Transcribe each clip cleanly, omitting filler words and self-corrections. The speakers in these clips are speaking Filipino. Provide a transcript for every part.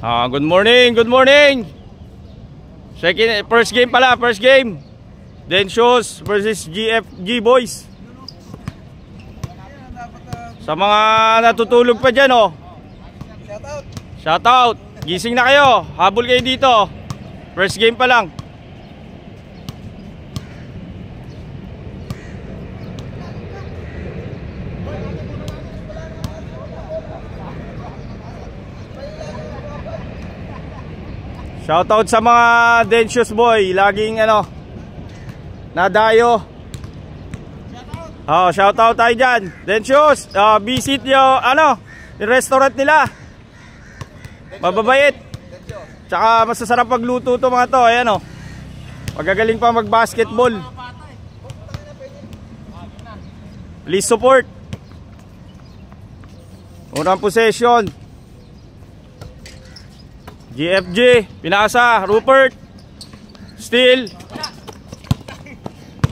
Good morning, good morning. First game pala, first game. Dencios versus GFG boys. Sa mga natutulog pa dyan, oh. Shout out. Gising na kayo, habol kayo dito. First game pa lang. Shoutout sa mga Dencios boy, laging nadayo. Shoutout tayo dyan. Dencios, visit nyo yung restaurant nila. Mababait. Tsaka masasarap pagluto to mga to. Ayan o. Magagaling pa mag-basketball. Please support. Unang possession. GFG, pinasa, Rupert. Steal.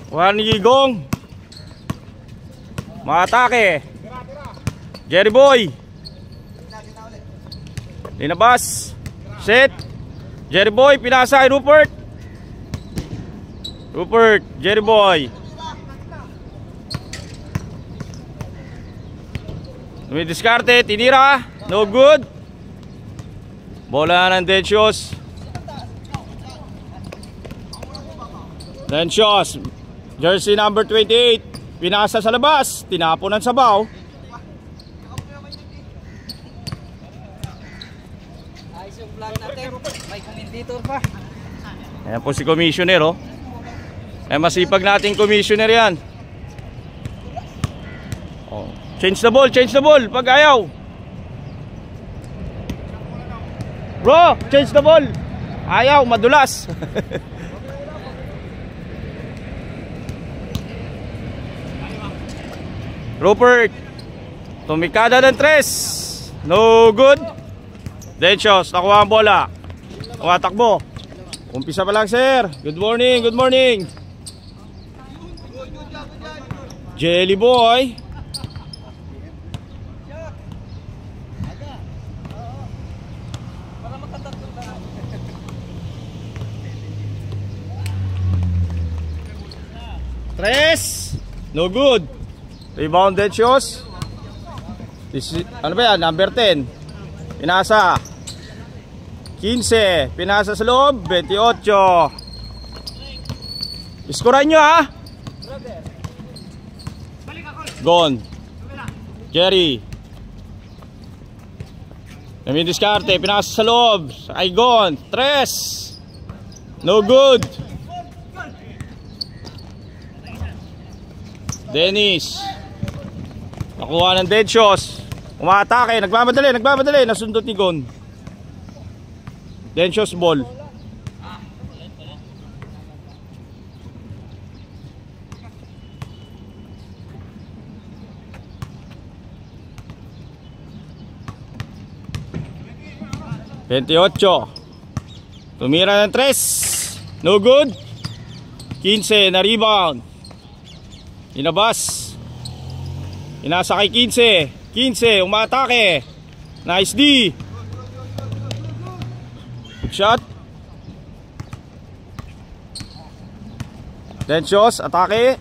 Juan Gigong. Maatake. Jerry Boy. Linabas. Set. Jerry Boy, pinasa kay Rupert. Rupert, Jerry Boy. Dumidiskarte, tinira. No good. Bola ng Dencios. Dencios, jersey number 28. Pinasa sa labas, tinapon ng sabaw. Ayos yung vlog natin. May commentator pa. Ayan po si Commissioner, oh. Masipag nating Commissioner yan. Change the ball pag ayaw. Bro, change the ball. Ayaw, madulas. Rupert, tumikada ng 3. No good. Dencios, nakuha ang bola. Tumatakbo. Umpisa pa lang, sir. Good morning, good morning. Jelly Boy. Tres. No good. Rebound Dencios. Ano ba yan? Number 10. Pinasa 15. Pinasa sa loob 28. Iskoran nyo, ha. Gone. Jerry. Namidiskarte. Pinasa sa loob. Ay gone. Tres. No good. Dennis. Nakuha ng Dencios. Umatake, nagmamadali. Nasundot ni Gon. Dencios ball. Veintiocho. Tumira ng 3. No good. 15 na rebound. Inabas. Inasa kay 15. Umatake. Nice D. Good shot. Dencios, atake.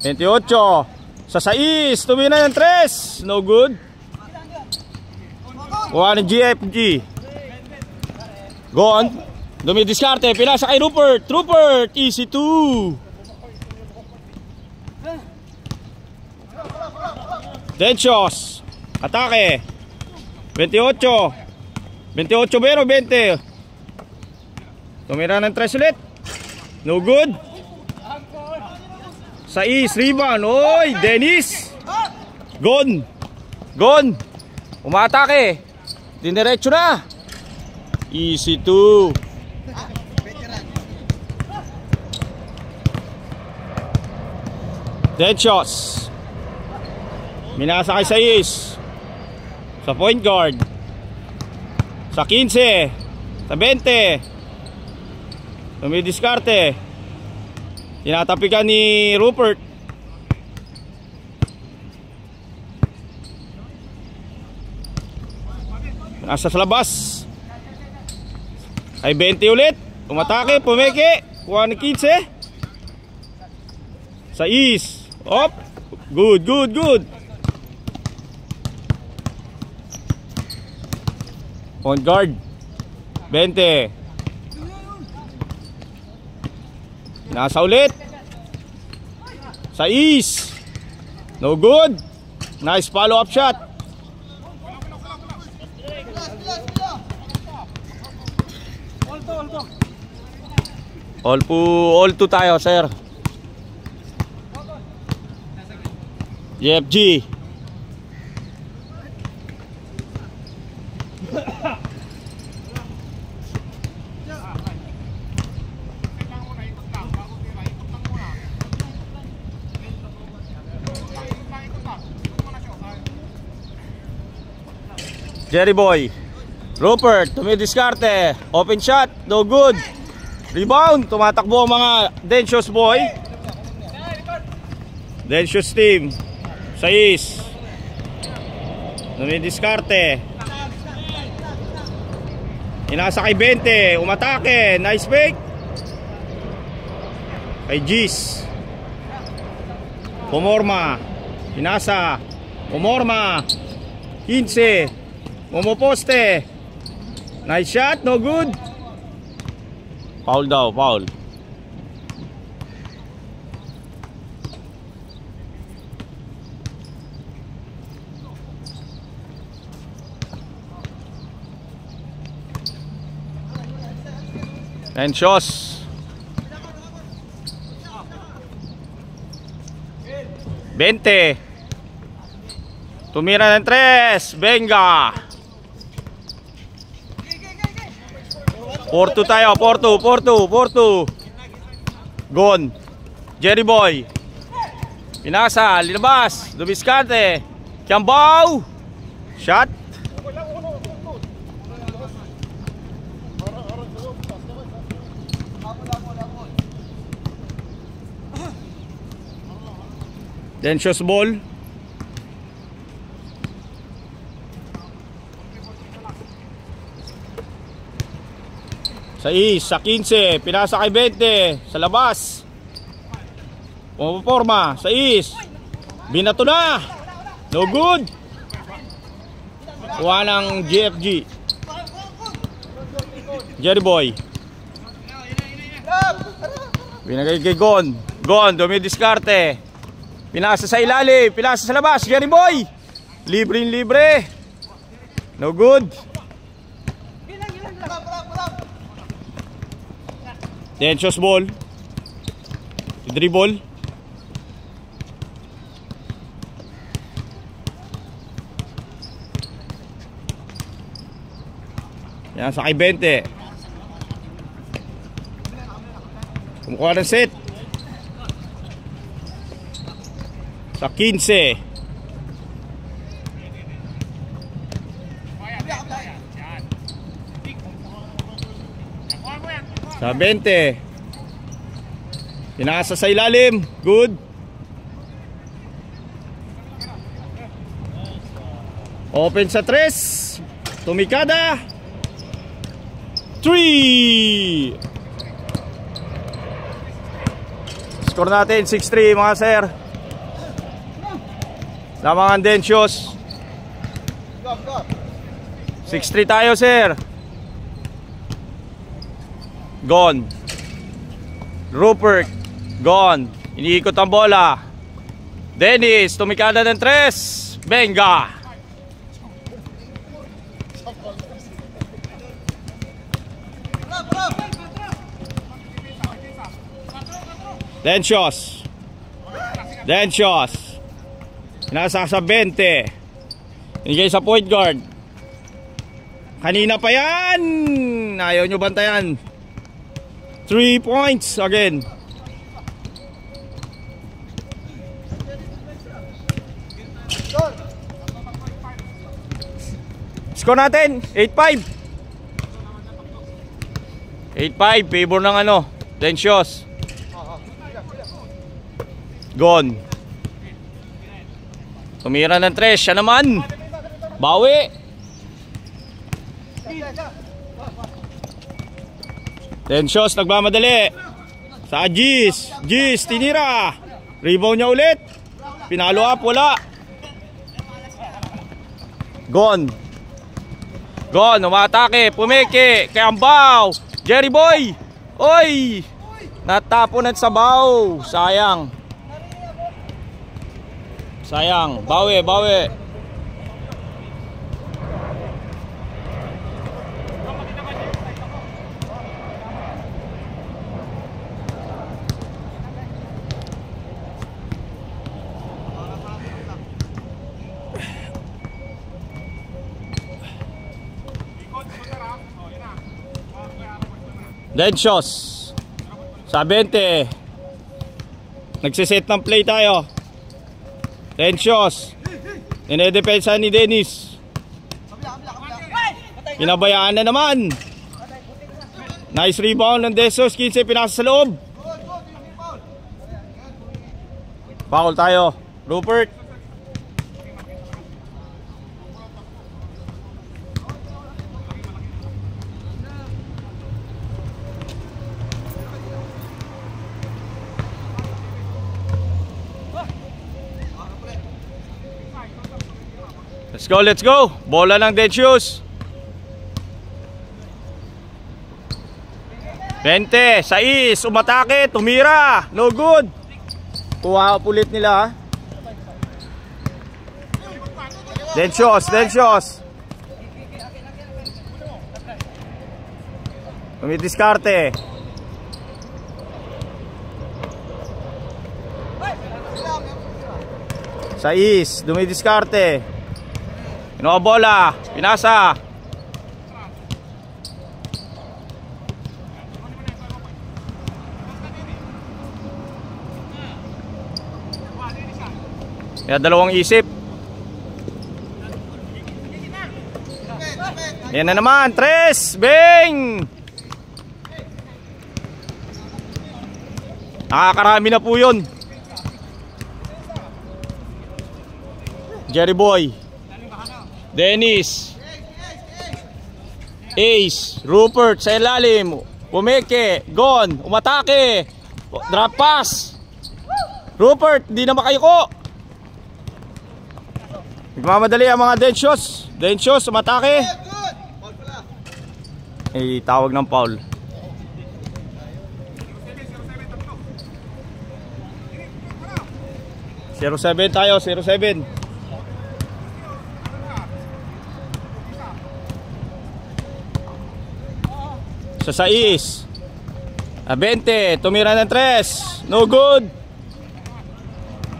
28. Sa 6. Tumina ng 3. No good. Kuha ng GFG. Go on. Dumidiskarte. Pinasa kay Rupert. Rupert. Easy 2. Dencios, atake. 28. 28 pero 20. Tumira ng 3 ulit. No good. 6 rebound. Oy, Dennis. Gone. Umatake. Diniretso na. Easy 2. Dencios. Minasa kay 6. Sa point guard. Sa 15. Sa 20. Tumidiskarte. Tinatapikan ni Rupert. Nasa sa labas. Ay 20 ulit. Umatake, pumeke. Kuha ng 15. Sa is. Op. Good, good, good. On guard. 20. Nasa ulit. Sa is. No good. Nice follow up shot. All two tayo, sir. JFG. Jerry Boy. Rupert, tumidiskarte. Open shot, no good. Rebound, tumatakbo ang mga Dencios boy. Dencios team. 6. Tumidiskarte. Inasa kay 20. Umatake. Nice fake. Kay Gis. Pumorma. Inasa. Pumorma. 15. Momoposte. Nice shot, no good. Foul daw, foul. And shots. 20. Tumira ng 3. Benga. 4-2 tayo, 4-2. Gone. Jerry Boy. Pinasa, linabas. Dumiskarte. Kiambaw. Shot. Dencios ball. Sa 15, pinasa kay 20, sa labas. Pumaporma, sa binato na. No good. Kuha ng GFG. Jerry Boy. Binagay kay Gon. Gon, dumidiskarte. Pinasa sa ilalim, pinasa sa labas. Jerry Boy. Libre. No good. Dencios ball. Dribble. Yan sa kay 20. Kumukuha ng set. Sa 15. Sa 20. Pinasa sa ilalim. Good. Open sa 3. Tumikada. 3. Score natin 6-3 mga sir. Lamangan Dencios. 6-3 tayo sir. Gone. Rupert. Gone. Iniikot ang bola. Dennis. Tumikada ng 3. Benga. Dencios. Nasa sa 20. Inigay sa point guard. Kanina pa yan. Ayaw nyo bantayan. 3 points again. Score natin 8-5. 8-5. Favor ng Dencios. Gone. Tumira ng 3. Siya naman. Bawi. Densios nagmamadali. Sa Gis. Gis tinira. Rebound niya ulit. Pinalo up, wala. Gone. Gone, umatake. Pumeke. Kambaw. Jerry Boy. Oy. Natapo ng sabaw. Sayang. Sayang. Bawi, bawi. Densios sa 20. Nagsiset ng play tayo. Densios. Inedepensa ni Dennis. Pinabayaan na naman. Nice rebound ng Densios. 15 pinasa sa loob. Foul tayo. Rupert. Let's go, let's go. Bola ng Densios. 20, 6, umatake, tumira. No good. Kuha ulit nila. Densios, Densios. Umidiskarte. Sais, dumidiskarte. Kinuha bola, pinasa. Kaya dalawang isip. Yan na naman, tres, bang! Nakakarami na po yun. Jerry Boy, Dennis, Ace, Rupert sa ilalim, Pumeke, Gone, umatake, drop pass. Rupert, di na makayuko. Nagmamadali ang mga Densios. Densios, umatake. Eh, tawag ng foul. Zero 7 tayo, 0-7. Sa 6 20, tumira ng 3. No good.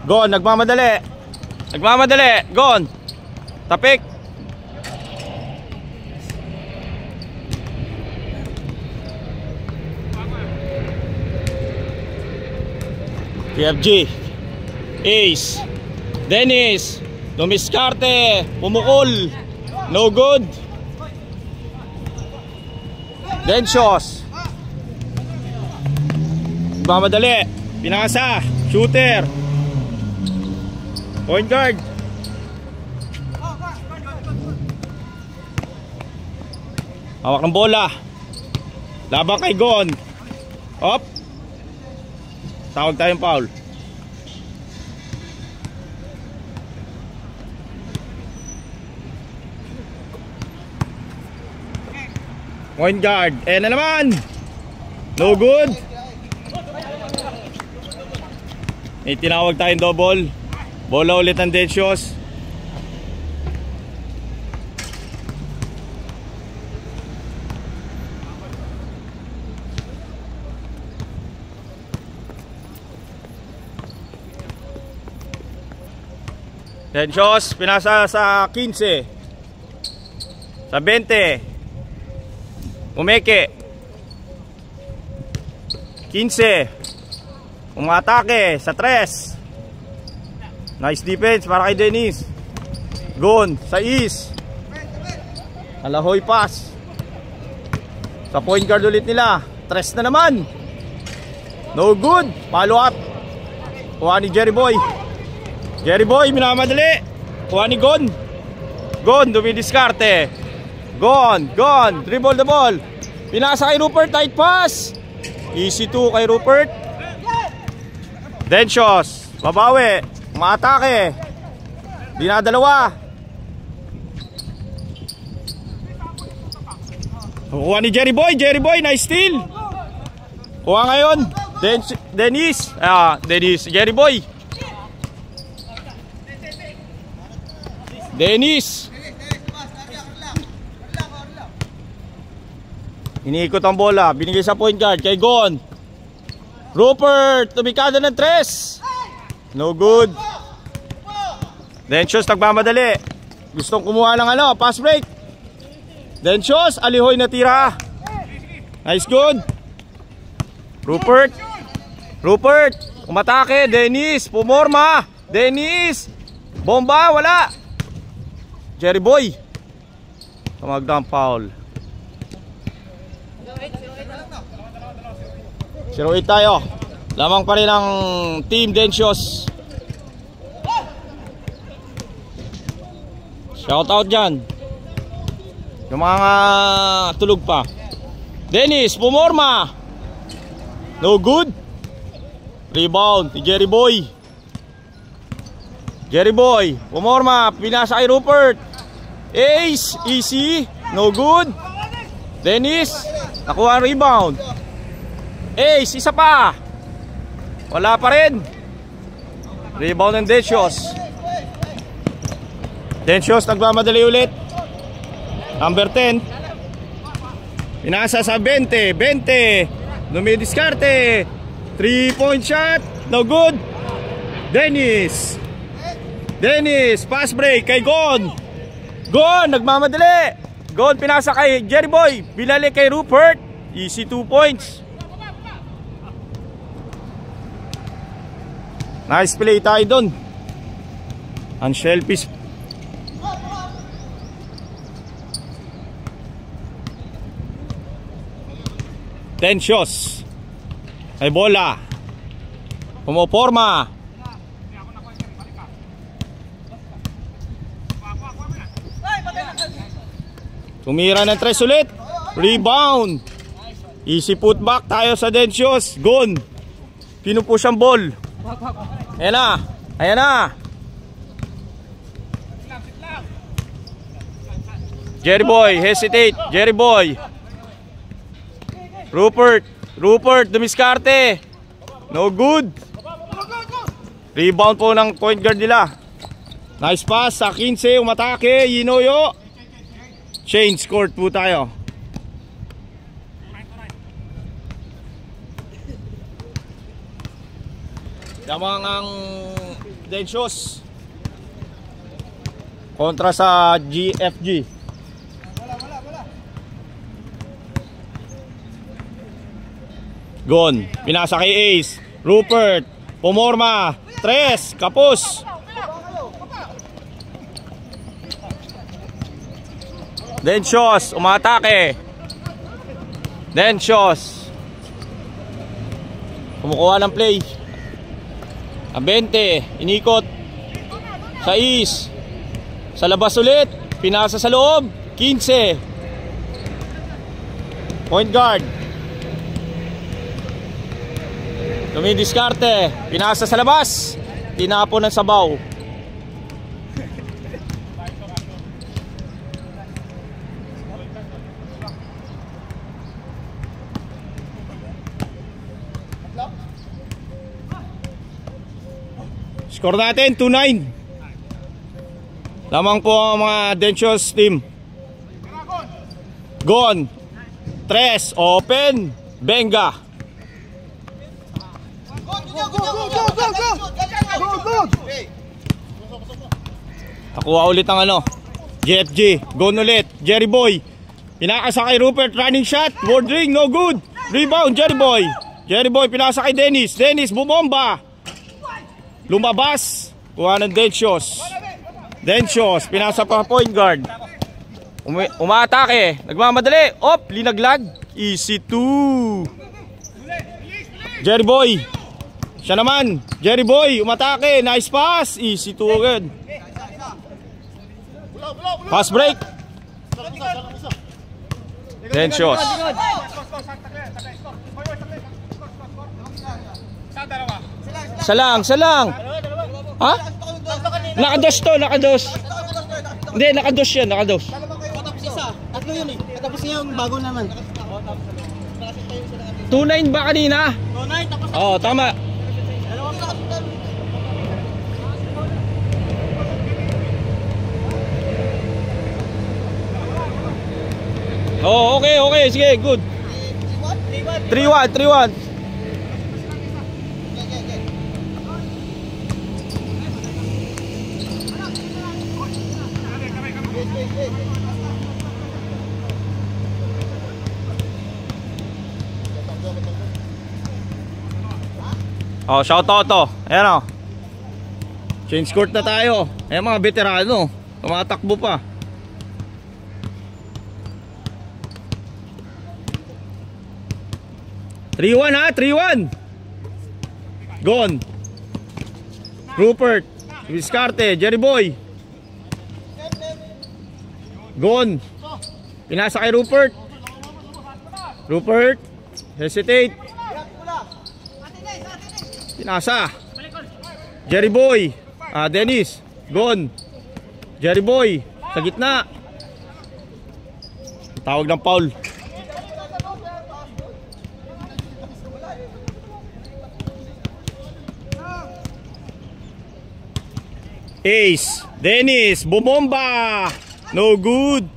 Gone, nagmamadali. Nagmamadali, Gone. Tapik. TFG, Ace, Dennis, dumiskarte, pumukol. No good. Densios. Mamadali. Pinasa. Shooter. Point guard. Hawak ng bola. Labang kay Gone. Op. Tawag tayong foul. Point guard. Na naman. No good. May tinawag tayong double. Bola ulit ng Densios. Densios pinasa sa 15. Sa 20. Umeke 15. Umatake sa 3. Nice defense para kay Dennis. Gone sa is. Alahoy pass. Sa point guard ulit nila. 3 na naman. No good. Follow up. Kuha ni Jerry Boy. Jerry Boy minamadali. Kuha ni Gone. Gone dumidiskarte. Gone, dribble the ball. Pinasa kay Rupert, tight pass. Easy 2 kay Rupert. Dencios, babawi, umaatake. Dinadalawa. Kuha ni Jerry Boy, nice steal. Kuha ngayon, Dennis, Jerry Boy. Dennis. Iniikot ang bola, binigay sa point guard kay Gon. Rupert, tumikada ng 3. No good. Dencios nagmamadali. Gustong kumuha ng pass break. Dencios, alihoy na tira. Nice good. Rupert, umatake. Dennis, pumorma. Dennis, bomba, wala. Jerry Boy, tumagdang foul. 0-8 tayo. Lamang pa rin ang Team Dencios. Shout out dyan yung mga tulog pa. Dennis, pumorma. No good. Rebound ni Jerry Boy. Jerry Boy, pumorma. Pinasa kay Rupert. Ace, easy. No good. Dennis, nakuha ang rebound. Ace, isa pa. Wala pa rin. Rebound ng Dencios. Dencios nagmamadali ulit. Number 10. Pinasa sa 20. Dumidiskarte. 3-point shot. No good. Dennis, pass break kay Gon. Nagmamadali. Gon pinasa kay Jerry Boy. Binalik kay Rupert. Easy 2 points. Nice play tayo dun. Unselfish. Dencios. Ay bola. Pumoporma. Tumira ng 3 ulit. Rebound. Easy putback tayo sa Dencios. Gon. Pinupush ang ball. Ayan na. Jerry Boy, hesitate. Jerry Boy. Rupert, dumiskarte. No good. Rebound po ng point guard nila. Nice pass sa 15, umatake. Yinoyo. Change court po tayo. Damang ang Dencios kontra sa GFG. Gon, pinasa kay Ace. Rupert, pumorma. 3, kapos. Dencios, umatake. Dencios kumukuha ng play. Ang 20, inikot sa East. Sa labas ulit, pinasa sa loob. 15. Point guard. Tumidiskarte, pinasa sa labas. Tinapon ng sabaw. Score natin 2-9. Lamang po ang mga Dencios team. Gon, 3, open. Benga. Nakuha ulit ang GFG. Gon ulit. Jerry Boy. Pinakasa kay Rupert. Running shot. Word ring. No good. Rebound. Jerry Boy. Jerry Boy pinasa kay Dennis. Dennis bumomba. Lumabas. Kuha ng Dencios. Dencios. Pinasa pa point guard. Umaatake. Nagmamadali. Op. Linaglag. Easy 2. Jerry Boy. Siya naman. Jerry Boy. Umatake. Nice pass. Easy 2 agad. Pass break. Dentios. Isa lang. Ha? Nakados to, nakados. Hindi, nakados yan, nakados. Tapos isa. Tatlo yun eh. Tapos yung bago naman. 2-9 ba kanina? 2-9 tapos. Oo, tama. Oh, okay. Sige, good. 3-1. Oh, shout out to. Ayan o. Change court na tayo. Ayan mga veterano. Tumatakbo pa. Three-one ha, 3-1. Gone. Rupert, Vizcarte, Jerry Boy. Gone. Pinasa kay Rupert. Rupert, hesitate. Pinasa. Jerry Boy. Dennis. Gone. Jerry Boy. Sa gitna. Tawag ng foul. Ace. Dennis. Bumomba. No good.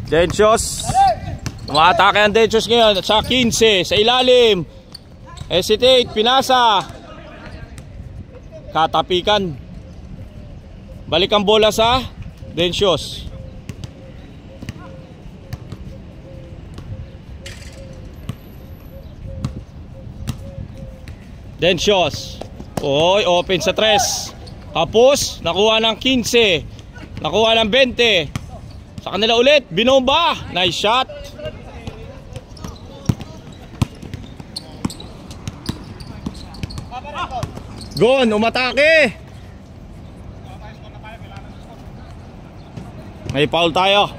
Dentios. Umatake ang Dentios ngayon sa 15. Sa ilalim. Hesitate. Pinasa. Katapikan. Balik ang bola sa Dentios. Dentios. Oy, open sa 3. Tapos, nakuha ng 15. Nakuha ng 20. Sa kanila ulit, binomba. Nice shot. Gone, umatake. May foul tayo.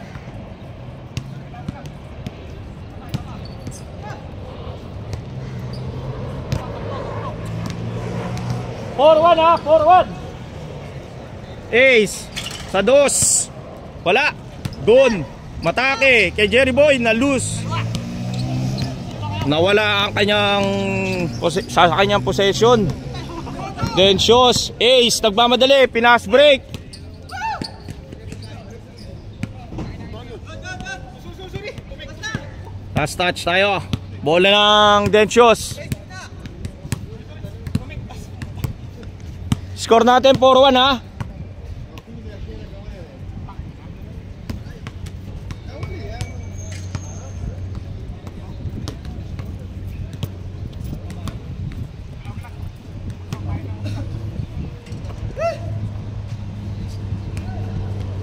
Forward ha, forward. Ace sa 2. Wala. Gone. Matake kay Jerry Boy na loose. Nawala ang kanyang possession. Dentios. Ace nagmamadali, pinas break. Last touch tayo. Bola ng Dentios. Score natin 4-1 ha.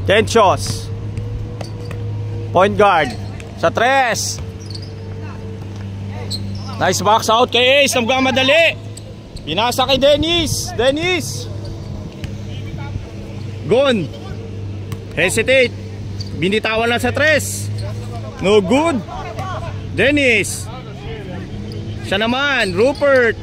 Dentios. Point guard. Sa 3. Nice box out kay Ace. Nagmamadali. Pinasa kay Dennis. Dennis. Gone. Hesitate. Binitawan lang sa 3. No good. Dennis. Siya naman. Rupert.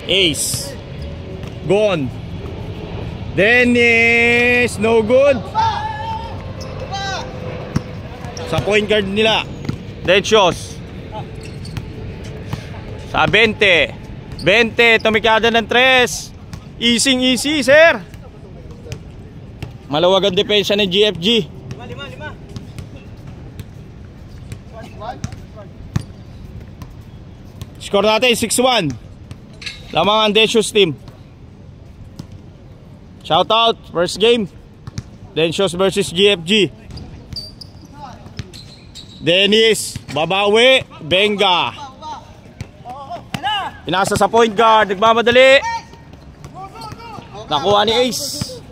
Ace. Gone. Dennis. No good. Sa point guard nila Dentios. Sa 20. Tumikada ng 3. Easy sir. Malawag ang depensa ng GFG. 5. Score natin 6-1. Lamang ang Dentios team. Shout out. First game Dentios versus GFG. Dennis, babawi, Benga. Pinasa sa point guard, nagmamadali. Nakuha ni Ace.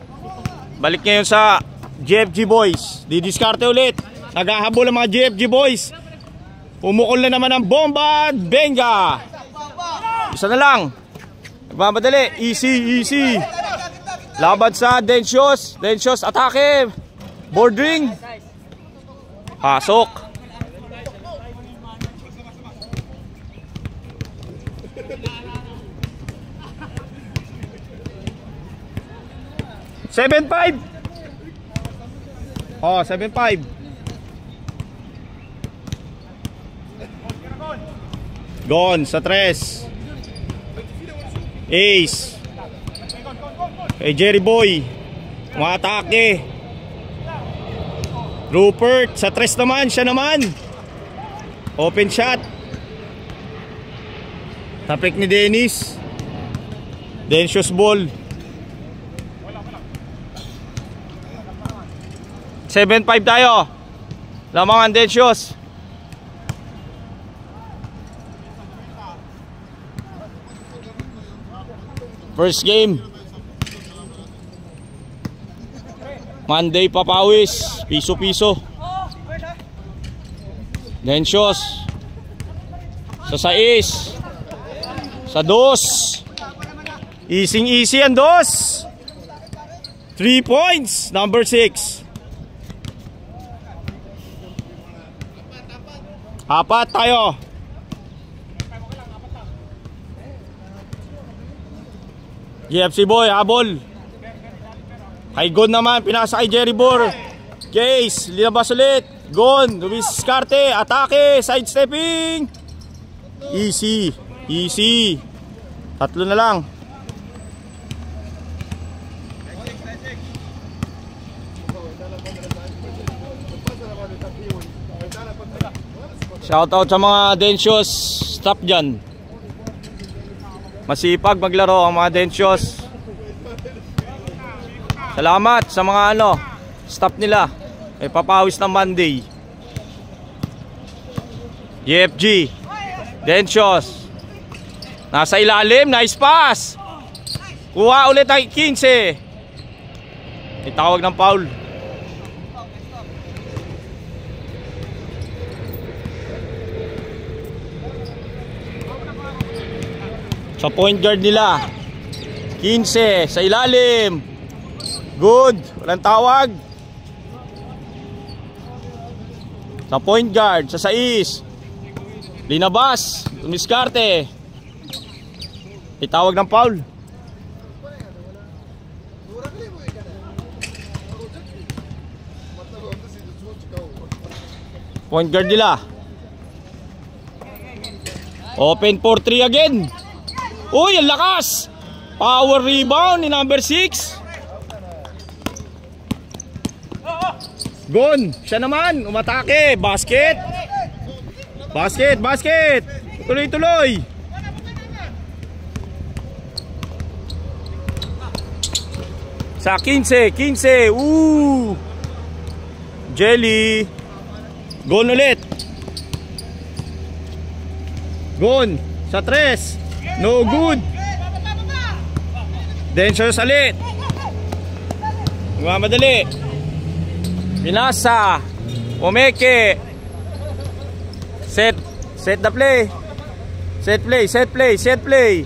Balik ngayon sa GFG boys. Didiskarte ulit. Naghahabol ang mga GFG boys. Pumukol na naman ang bomba at benga. Isa na lang. Nagmamadali. Easy, easy. Laban sa Dencios. Dencios, atake. Bordering. Pasok. $7-5. Oh, 7-5. Gone sa 3. Ace. Kay Jerry Boy. Umatake. Rupert sa 3 naman. Siya naman. Open shot. Tapik ni Dennis. Dencios ball. 7-5 tayo. Lamang ang Dencios. First game. Monday papawis. Piso-piso. Dencios. Sa 6. Sa 2. Easy ang 2. 3 points. Number 6. 4 tayo. GFC boy, habol. Kay Gon naman, pinasa kay Jerry Bor. Case, linabas ulit. Gon, Luis Carte, atake, sidestepping. Easy, easy. 3 na lang. Shoutout sa mga Dencios staff dyan. Masipag maglaro ang mga Dencios. Salamat sa mga staff nila. May papawis ng Monday. GFG Dencios. Nasa ilalim, nice pass. Kuha ulit ang 15. Itawag ng foul. Sa point guard nila 15 sa ilalim. Good, walang tawag. Sa point guard sa 6. Linabas, tumiskarte. Itawag ng foul. Point guard nila. Open for 3 again. Uy, ang lakas! Power rebound ni number 6. Gon, siya naman, umatake. Basket. Basket, basket. Tuloy-tuloy. Sa 15, 15. Jelly. Gon ulit. Gon, sa 3. No good. Dencios ulit. Mamadali. Pinasa. Umeke. Set the play. Set play.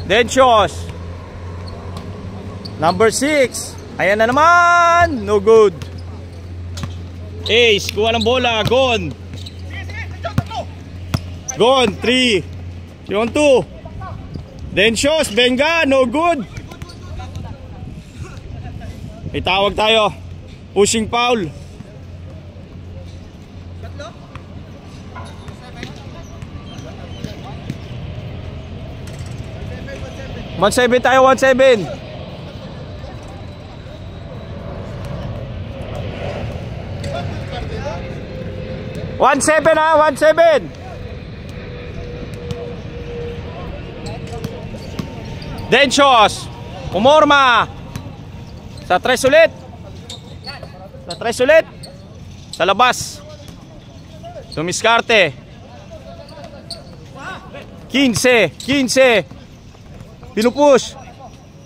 Dencios. Number 6. Ayan na naman. No good. Ace. Kuha ng bola. Gone. 3. Yung 2. Dencios, benga, no good. Itawag tayo. Pushing foul. $1-7 tayo, $1-7. $1-7. Dencios, umorma. Sa 3 ulit. Sa labas. Sumiskarte. 15. Pinupush.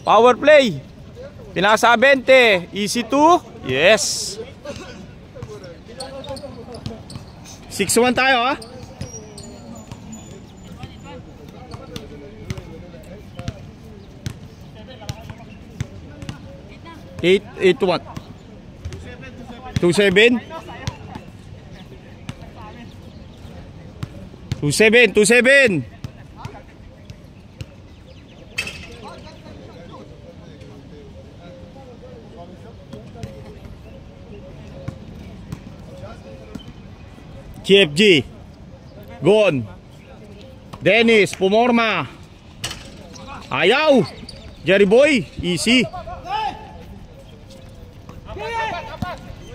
Power play. Pinasa 20. Easy 2. Yes. 6-1 tayo ha. 8-1. 2-7. 2-7. GFG Gon Dennis pumorma. Ayaw. Jerry Boy easy.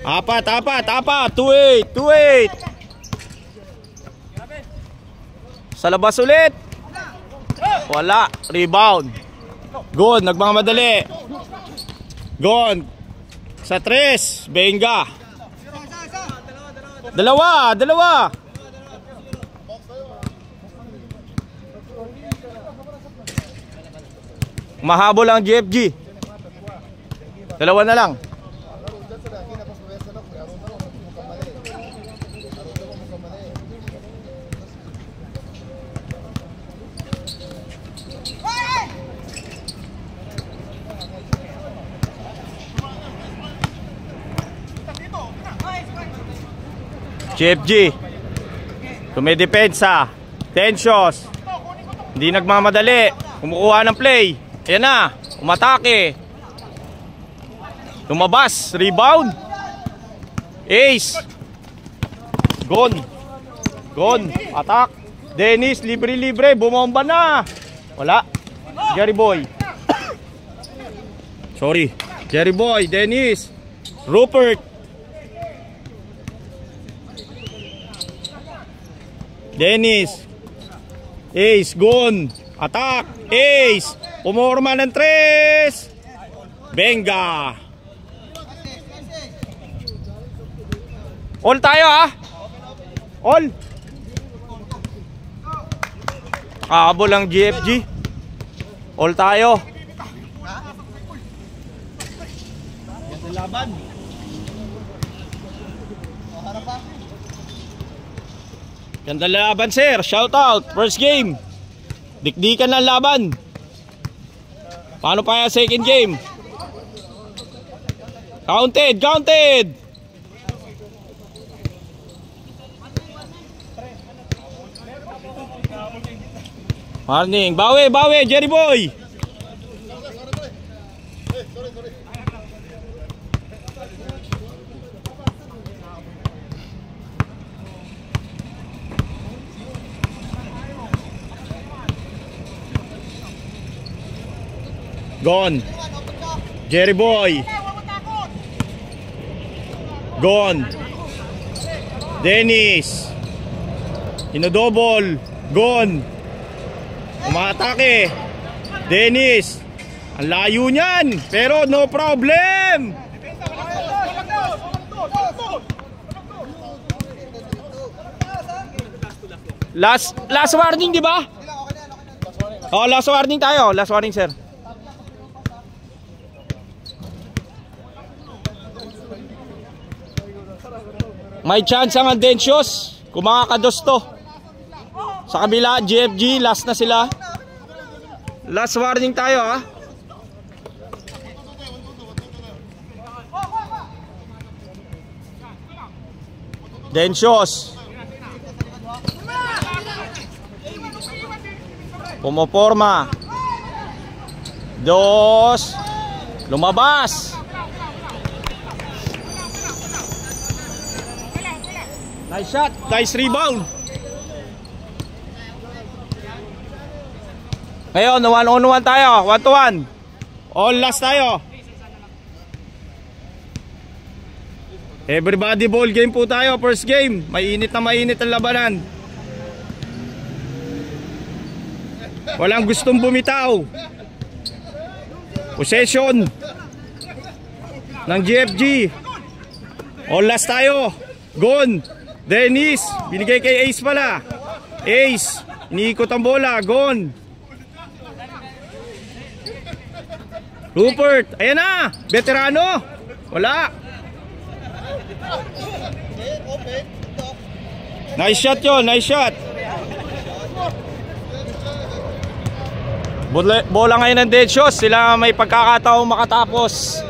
Apat 2-8. Sa labas ulit. Wala. Rebound. Gon nagmamadali. Gon sa 3. Benga. Dalawa. Mahabol ang GFG. Dalawa na lang. GFG tumidepensa. Tensios. Hindi nagmamadali. Kumukuha ng play. Ayan na. Umatake. Lumabas. Rebound. Ace. Gon. Attack. Dennis. Libre. Bumomba na. Wala. Jerry Boy. Sorry. Jerry Boy. Dennis. Rupert. Dennis. Ace. Gon. Attack. Ace. Pumorma ng 3. Benga. All tayo ha. All. Habol ang GFG. All tayo. Laban. Ganda laban sir. Shout out. First game. Dikdikan ng laban. Paano pa yung second game? Counted. Morning. Bawi. Jerry Boy. Gone. Jerry Boy. Gone. Dennis. Inodobol. Gone. Umatake. Dennis. Ang layo niyan. Pero no problem. Last warning, di ba? Oh, last warning tayo. Last warning, sir. May chance ang Andencios kung makakados to. Sa kabila, GFG, last na sila. Last warning tayo ha. Andencios. Pumoporma. Dos. Lumabas. Nice shot, nice rebound. Ngayon, 1-on-1 tayo, 1-to-1. All last tayo. Everybody ball game po tayo, first game. Mainit na mainit ang labanan. Walang gustong bumitaw. Possession ng GFG. All last tayo. Gone. Dennis, binigay kay Ace pala. Ace, iniikot ang bola. Gone. Rupert, ayan na. Veterano. Wala. Nice shot yun, nice shot. Bola ngayon ng dead shots. Sila may pagkakataong makatapos.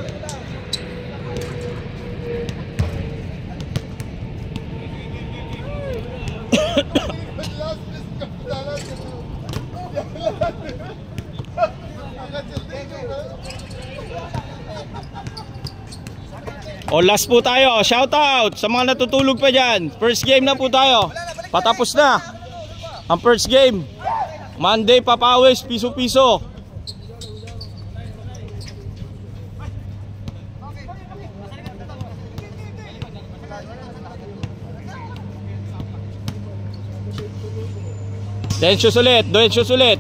O last po tayo, shout out sa mga natutulog pa dyan. First game na po tayo. Patapos na ang first game. Monday papawis, piso-piso. Densyos ulit, densyos ulit.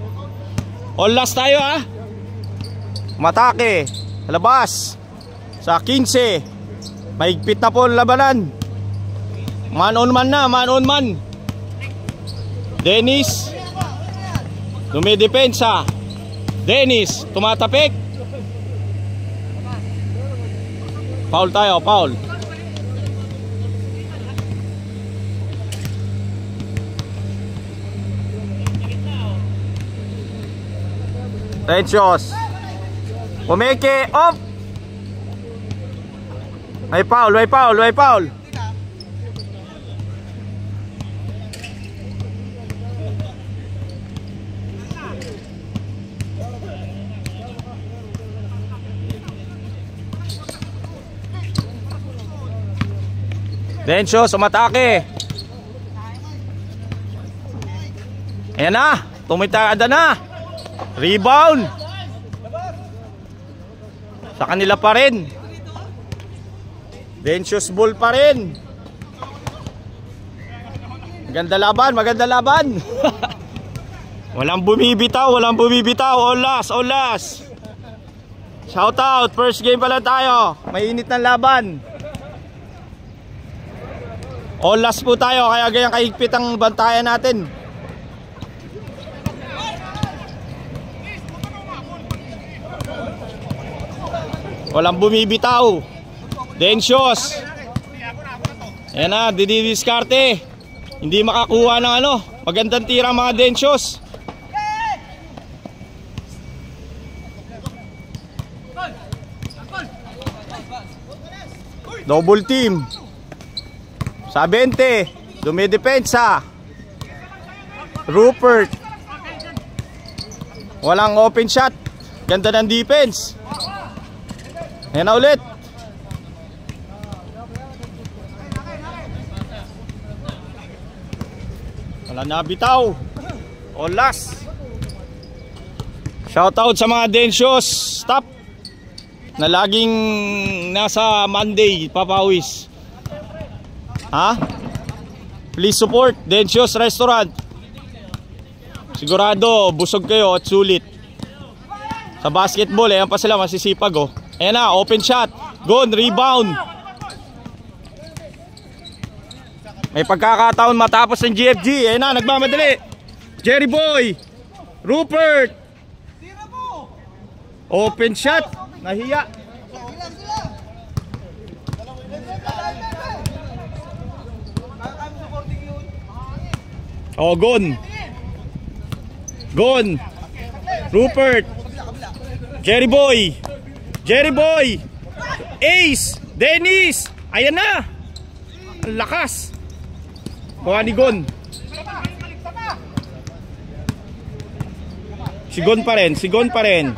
O last tayo ha. Matake, labas sa 15. Mahigpit na po ang labanan. Man on man na, man on man. Dennis dumidepensa. Dennis tumatapik. Foul tayo, foul. Tensyos. Pumeke, off. May foul, may foul, may foul. Densyos, umatake. Ayan na, tumitada na. Rebound. Sa kanila pa rin. Densyos ball pa rin. Maganda laban, maganda laban. Walang bumibitaw, walang bumibitaw. All last. Shout out, first game pa lang tayo. Mainit ng laban. All last po tayo, kaya gayang kahigpit ang bantayan natin. Walang bumibitaw. Densyos. Ayan na, didiskarte. Hindi makakuha ng ano, magandang tira mga Densyos. Double team. Sa 20, dumidepensa. Rupert. Walang open shot. Ganda ng defense. Ayan na ulit. Wala na bitaw. O last. Shout out sa mga Densyos stop na laging nasa Monday papawis. Ha? Please support Densyos Restaurant. Sigurado busog kayo at sulit. Sa basketball ayan pa sila masisipag oh. Ayan na, open shot. Gone, rebound. May pagkakataon matapos ng GFG. Ayan na, nagmamadali. Jerry Boy. Rupert. Open shot. Nahiya. Oh, gone. Gone. Rupert. Jerry Boy. Jerry Boy. Ace. Dennis. Ayan na. Ang lakas. Kuha ni Gon. Si Gon pa rin. Si Gon pa rin.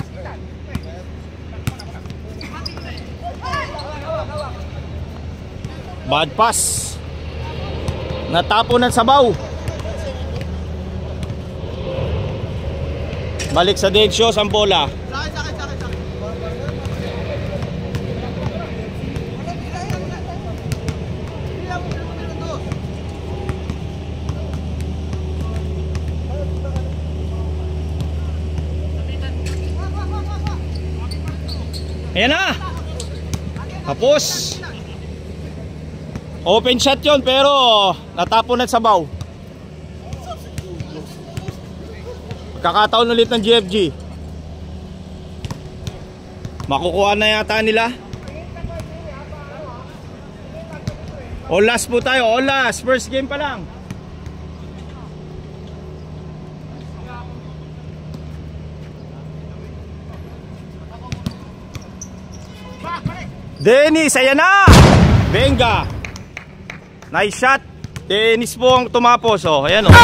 Bad pass. Natapo ng sabaw. Balik sa Densyos ang bola. Ayan na. Tapos open shot yon pero natapon ng sabaw. Kakataon ulit ng GFG. Makukuha na yata nila. O last po tayo. O last. First game pa lang. Dennis, ayan na! Benga! Nice shot! Dennis po ang tumapos, oh. Ayan, oh.